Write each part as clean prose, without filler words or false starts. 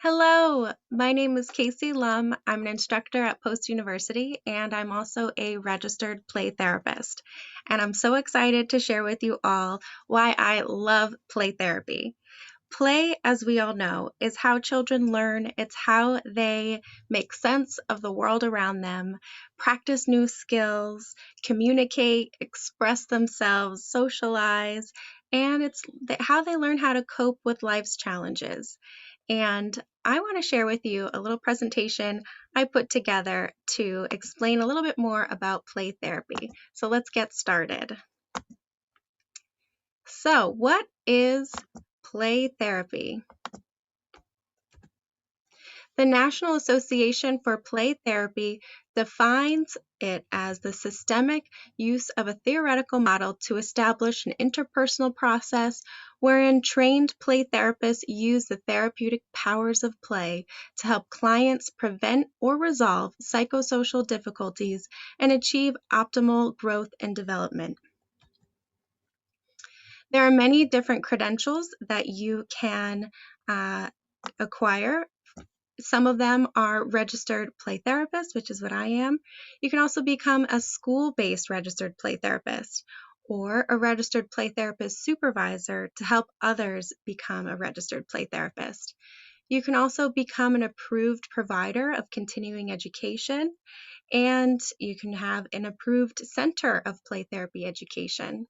Hello, my name is Casey Lum. I'm an instructor at Post University, and I'm also a registered play therapist. And I'm so excited to share with you all why I love play therapy. Play, as we all know, is how children learn. It's how they make sense of the world around them, practice new skills, communicate, express themselves, socialize, and it's how they learn how to cope with life's challenges. And I want to share with you a little presentation I put together to explain a little bit more about play therapy. So let's get started. So, what is play therapy? The National Association for Play Therapy defines it as the systemic use of a theoretical model to establish an interpersonal process wherein trained play therapists use the therapeutic powers of play to help clients prevent or resolve psychosocial difficulties and achieve optimal growth and development. There are many different credentials that you can acquire. Some of them are registered play therapists, which is what I am. You can also become a school-based registered play therapist or a registered play therapist supervisor to help others become a registered play therapist. You can also become an approved provider of continuing education, and you can have an approved center of play therapy education.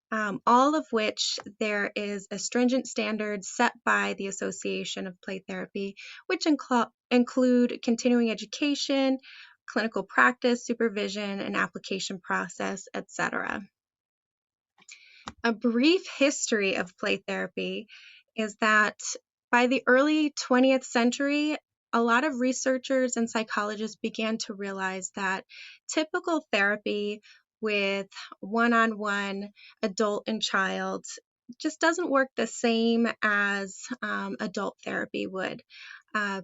All of which there is a stringent standard set by the Association of Play Therapy, which include continuing education, clinical practice, supervision, and application process, etc. A brief history of play therapy is that by the early 20th century, a lot of researchers and psychologists began to realize that typical therapy with one-on-one adult and child just doesn't work the same as adult therapy would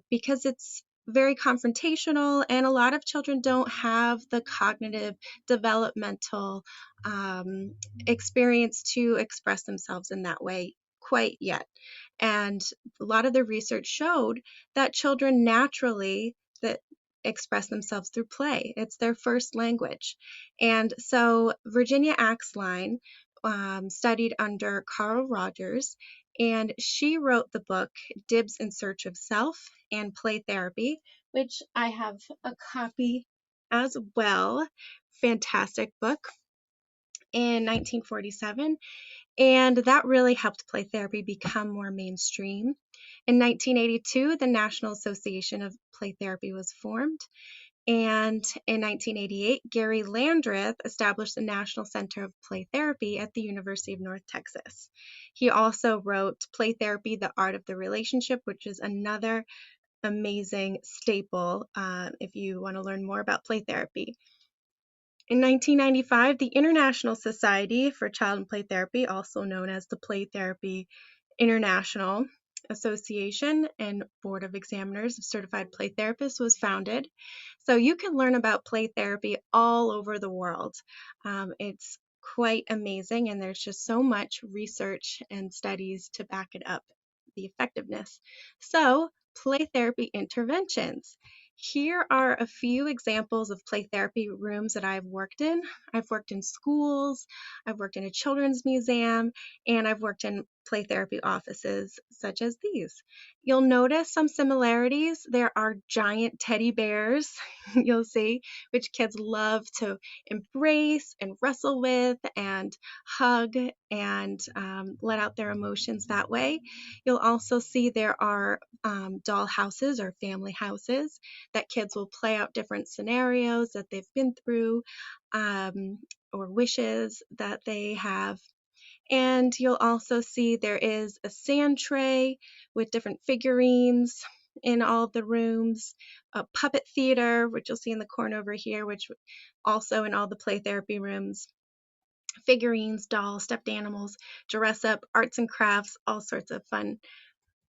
because it's very confrontational, and a lot of children don't have the cognitive developmental experience to express themselves in that way quite yet. And a lot of the research showed that children naturally that express themselves through play. It's their first language. And so Virginia Axline studied under Carl Rogers, and she wrote the book Dibs in Search of Self and Play Therapy, which I have a copy as well. Fantastic book in 1947, and that really helped play therapy become more mainstream. In 1982, the National Association of Play Therapy was formed, and in 1988, Gary Landreth established the National Center of Play Therapy at the University of North Texas. He also wrote Play Therapy, The Art of the Relationship, which is another amazing staple if you want to learn more about play therapy. In 1995, the International Society for Child and Play Therapy, also known as the Play Therapy International Association and Board of Examiners of Certified Play Therapists, was founded. So you can learn about play therapy all over the world. It's quite amazing, and there's just so much research and studies to back it up, the effectiveness. So, play therapy interventions. Here are a few examples of play therapy rooms that I've worked in. I've worked in schools, I've worked in a children's museum, and I've worked in play therapy offices such as these. You'll notice some similarities. There are giant teddy bears, you'll see, which kids love to embrace and wrestle with and hug and let out their emotions that way. You'll also see there are doll houses or family houses that kids will play out different scenarios that they've been through or wishes that they have. And you'll also see there is a sand tray with different figurines in all the rooms, a puppet theater, which you'll see in the corner over here, which also in all the play therapy rooms, figurines, dolls, stuffed animals, dress up, arts and crafts, all sorts of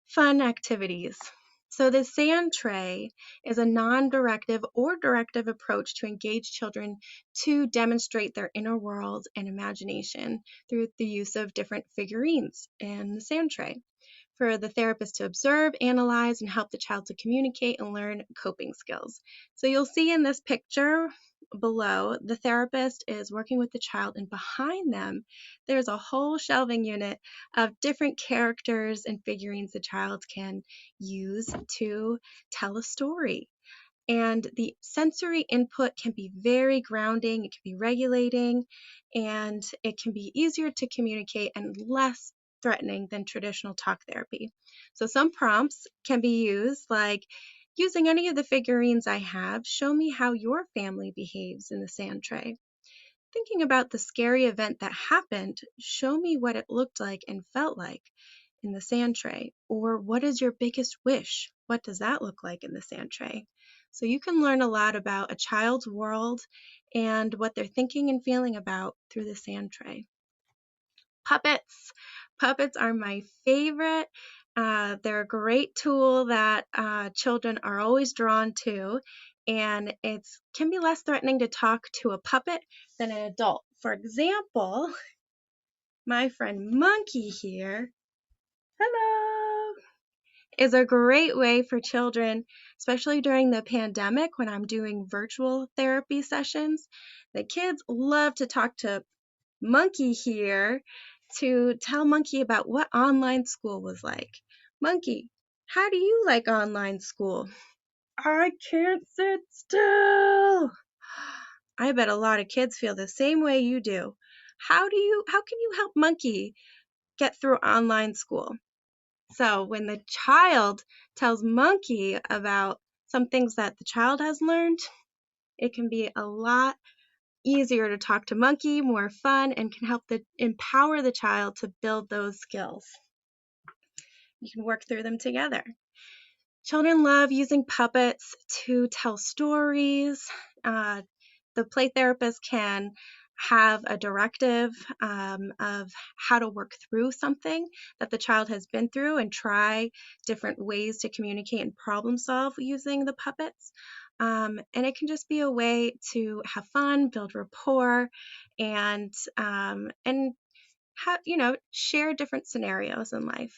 fun activities. So the sand tray is a non-directive or directive approach to engage children to demonstrate their inner world and imagination through the use of different figurines in the sand tray. for the therapist to observe, analyze, and help the child to communicate and learn coping skills. So you'll see in this picture below, the therapist is working with the child, and behind them, there's a whole shelving unit of different characters and figurines the child can use to tell a story. And the sensory input can be very grounding, it can be regulating, and it can be easier to communicate and less threatening than traditional talk therapy. So some prompts can be used like, using any of the figurines I have, show me how your family behaves in the sand tray. Thinking about the scary event that happened, show me what it looked like and felt like in the sand tray. Or what is your biggest wish? What does that look like in the sand tray? So you can learn a lot about a child's world and what they're thinking and feeling about through the sand tray. Puppets. Puppets are my favorite. They're a great tool that children are always drawn to, and it can be less threatening to talk to a puppet than an adult. For example, my friend Monkey here, hello, is a great way for children, especially during the pandemic when I'm doing virtual therapy sessions. The kids love to talk to Monkey here to tell Monkey about what online school was like. Monkey, how do you like online school? I can't sit still. I bet a lot of kids feel the same way you do. How can you help Monkey get through online school? So when the child tells Monkey about some things that the child has learned, it can be a lot easier to talk to Monkey, more fun, and can help empower the child to build those skills. You can work through them together. Children love using puppets to tell stories. The play therapist can have a directive of how to work through something that the child has been through and try different ways to communicate and problem solve using the puppets. And it can just be a way to have fun, build rapport, and have, share different scenarios in life.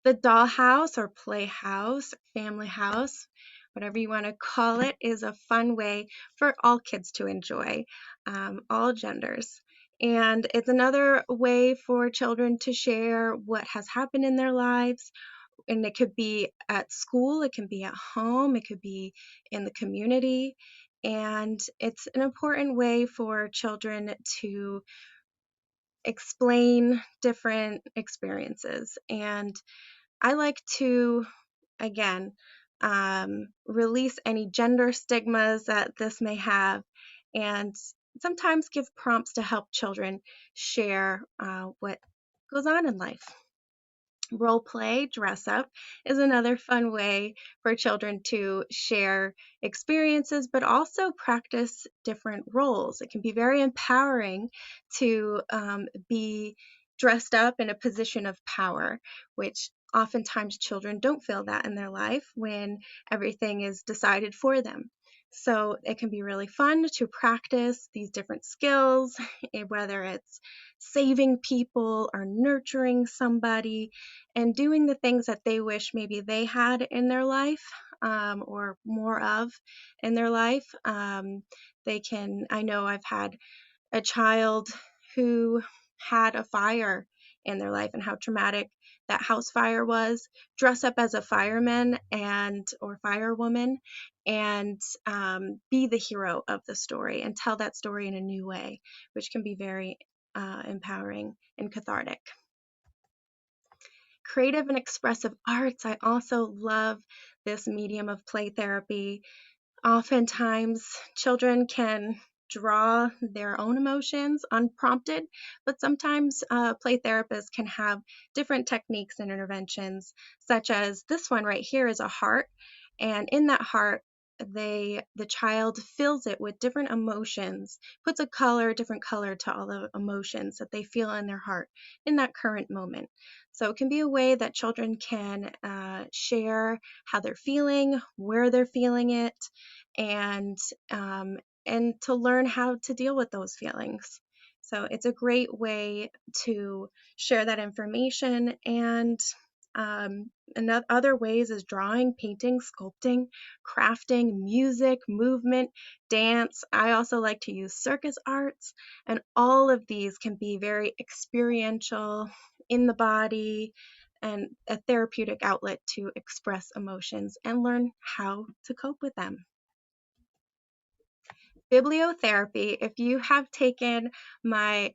The dollhouse or playhouse, family house, whatever you want to call it, is a fun way for all kids to enjoy, all genders. And it's another way for children to share what has happened in their lives. And it could be at school, it can be at home, it could be in the community. And it's an important way for children to explain different experiences. And I like to, again, release any gender stigmas that this may have, and sometimes give prompts to help children share what goes on in life. Role play, dress up, is another fun way for children to share experiences, but also practice different roles. It can be very empowering to be dressed up in a position of power, which oftentimes children don't feel that in their life when everything is decided for them. So it can be really fun to practice these different skills, whether it's saving people or nurturing somebody and doing the things that they wish maybe they had in their life, or more of in their life. I know I've had a child who had a fire in their life and how traumatic that house fire was, dress up as a fireman or firewoman and be the hero of the story and tell that story in a new way, which can be very empowering and cathartic. Creative and expressive arts. I also love this medium of play therapy. Oftentimes, children can draw their own emotions unprompted, but sometimes play therapists can have different techniques and interventions, such as this one right here is a heart, and in that heart, the child fills it with different emotions, puts different color to all the emotions that they feel in their heart in that current moment. So it can be a way that children can share how they're feeling, where they're feeling it, and to learn how to deal with those feelings. So it's a great way to share that information. And other ways is drawing, painting, sculpting, crafting, music, movement, dance. I also like to use circus arts, and all of these can be very experiential, in the body, and a therapeutic outlet to express emotions and learn how to cope with them. Bibliotherapy, if you have taken my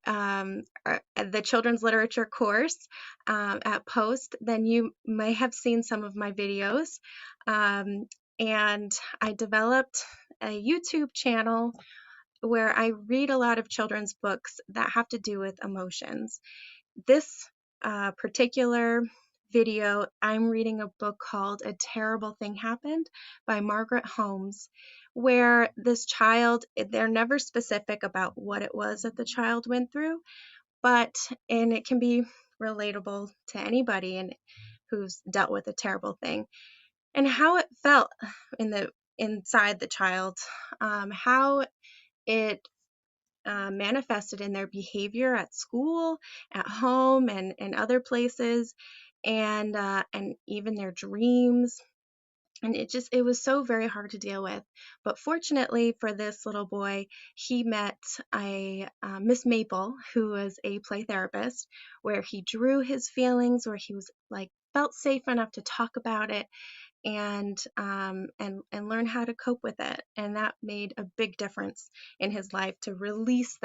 the children's literature course at Post, then you may have seen some of my videos. Um, and I developed a YouTube channel where I read a lot of children's books that have to do with emotions. This particular video, I'm reading a book called A Terrible Thing Happened by Margaret Holmes, where this child, they're never specific about what it was that the child went through, and it can be relatable to anybody and who's dealt with a terrible thing, and how it felt inside the child, how it manifested in their behavior at school, at home, and other places, and even their dreams. And it was so very hard to deal with. But fortunately for this little boy, he met a Miss Maple, who was a play therapist, where he drew his feelings, where he was like felt safe enough to talk about it, and learn how to cope with it. And that made a big difference in his life, to release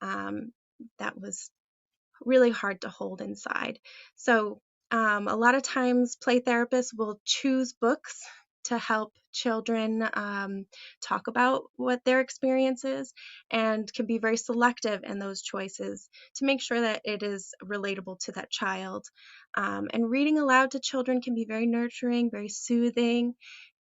um, that was really hard to hold inside. So a lot of times play therapists will choose books to help children talk about what their experience is, and can be very selective in those choices to make sure that it is relatable to that child. And reading aloud to children can be very nurturing, very soothing,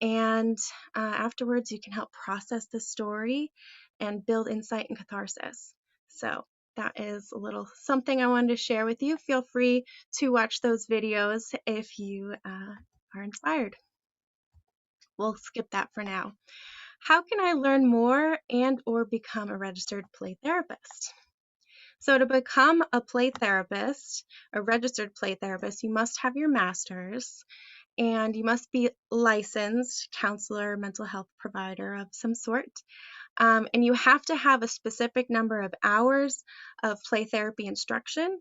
and afterwards you can help process the story and build insight and catharsis. So that is a little something I wanted to share with you. Feel free to watch those videos if you are inspired. We'll skip that for now. How can I learn more and or become a registered play therapist? So to become a play therapist, a registered play therapist, you must have your master's, and you must be licensed counselor, mental health provider of some sort. And you have to have a specific number of hours of play therapy instruction,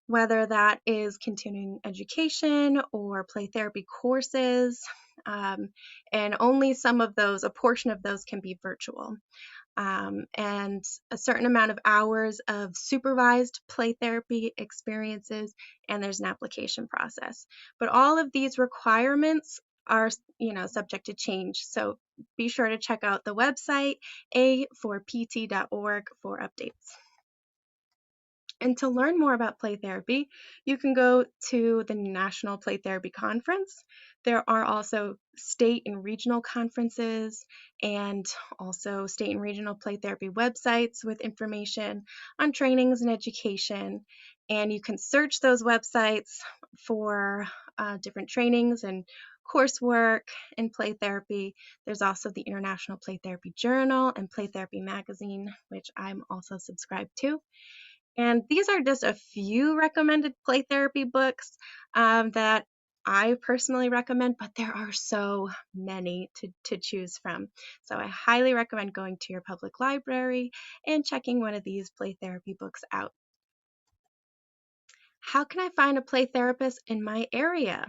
whether that is continuing education or play therapy courses. And only some of those, a portion of those, can be virtual. And a certain amount of hours of supervised play therapy experiences, and there's an application process. But all of these requirements are, subject to change. So be sure to check out the website a4pt.org for updates. And to learn more about play therapy, you can go to the National Play Therapy Conference. There are also state and regional conferences, and also state and regional play therapy websites with information on trainings and education. And you can search those websites for different trainings and coursework in play therapy. There's also the International Play Therapy Journal and Play Therapy Magazine, which I'm also subscribed to. And these are just a few recommended play therapy books that I personally recommend, but there are so many to choose from. So I highly recommend going to your public library and checking one of these play therapy books out. How can I find a play therapist in my area?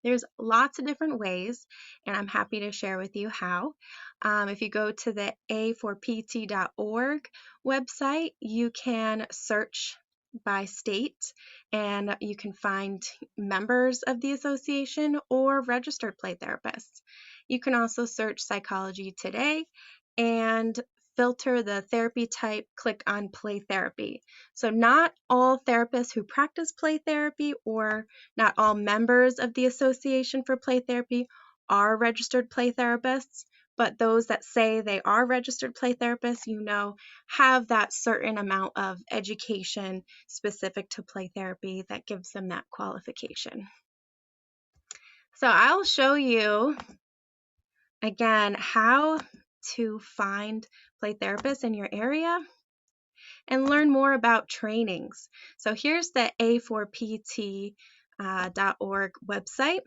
There's lots of different ways, and I'm happy to share with you how. If you go to the a4pt.org website, you can search by state, and you can find members of the association or registered play therapists. You can also search Psychology Today and filter the therapy type, click on play therapy. So not all therapists who practice play therapy, or not all members of the Association for Play Therapy, are registered play therapists, but those that say they are registered play therapists, have that certain amount of education specific to play therapy that gives them that qualification. So I'll show you again how to find play therapists in your area. and learn more about trainings. So here's the A4PT.org website.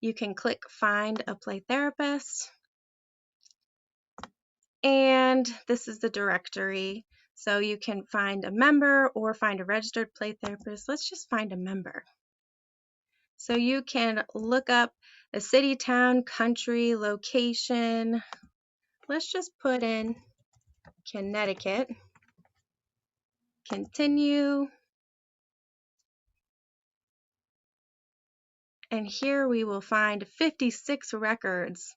You can click Find a Play Therapist, and this is the directory. So you can find a member or find a registered play therapist. Let's just find a member. So you can look up a city, town, country, location. Let's just put in Connecticut. Continue. And here we will find 56 records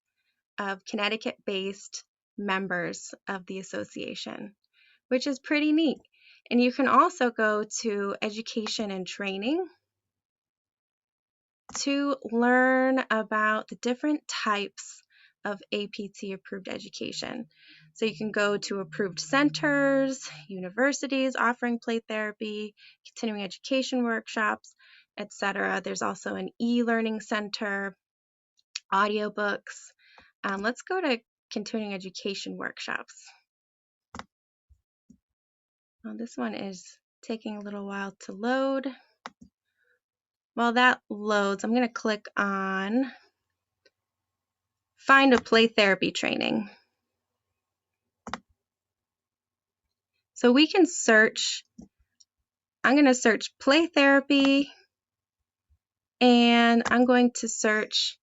of Connecticut-based members of the association, which is pretty neat. And you can also go to education and training to learn about the different types of APT approved education. So you can go to approved centers, universities offering play therapy, continuing education workshops, etc. There's also an e-learning center, audiobooks. Let's go to continuing education workshops. Well, this one is taking a little while to load. While that loads, I'm going to click on Find a Play Therapy training. So we can search. I'm going to search play therapy, and I'm going to search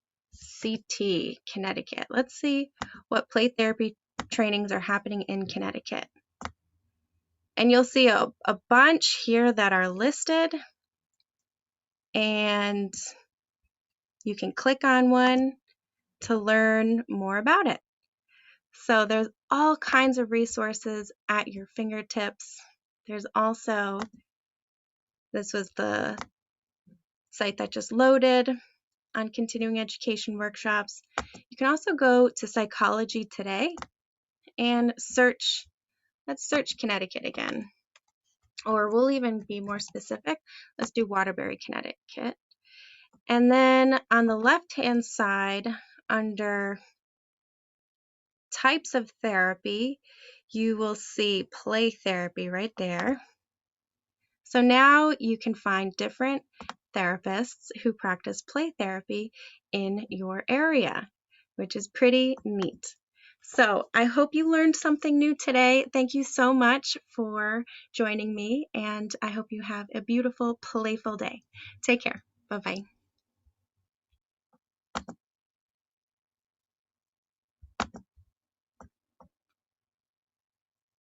CT, Connecticut. Let's see what play therapy trainings are happening in Connecticut. And you'll see a bunch here that are listed, and you can click on one to learn more about it. So there's all kinds of resources at your fingertips. There's also, this was the site that just loaded on continuing education workshops. You can also go to Psychology Today and search, let's search Connecticut again. Or we'll even be more specific. Let's do Waterbury, Connecticut. And then on the left-hand side, under types of therapy, you will see play therapy right there. So now you can find different therapists who practice play therapy in your area, which is pretty neat. So I hope you learned something new today. Thank you so much for joining me, and I hope you have a beautiful, playful day. Take care. Bye-bye.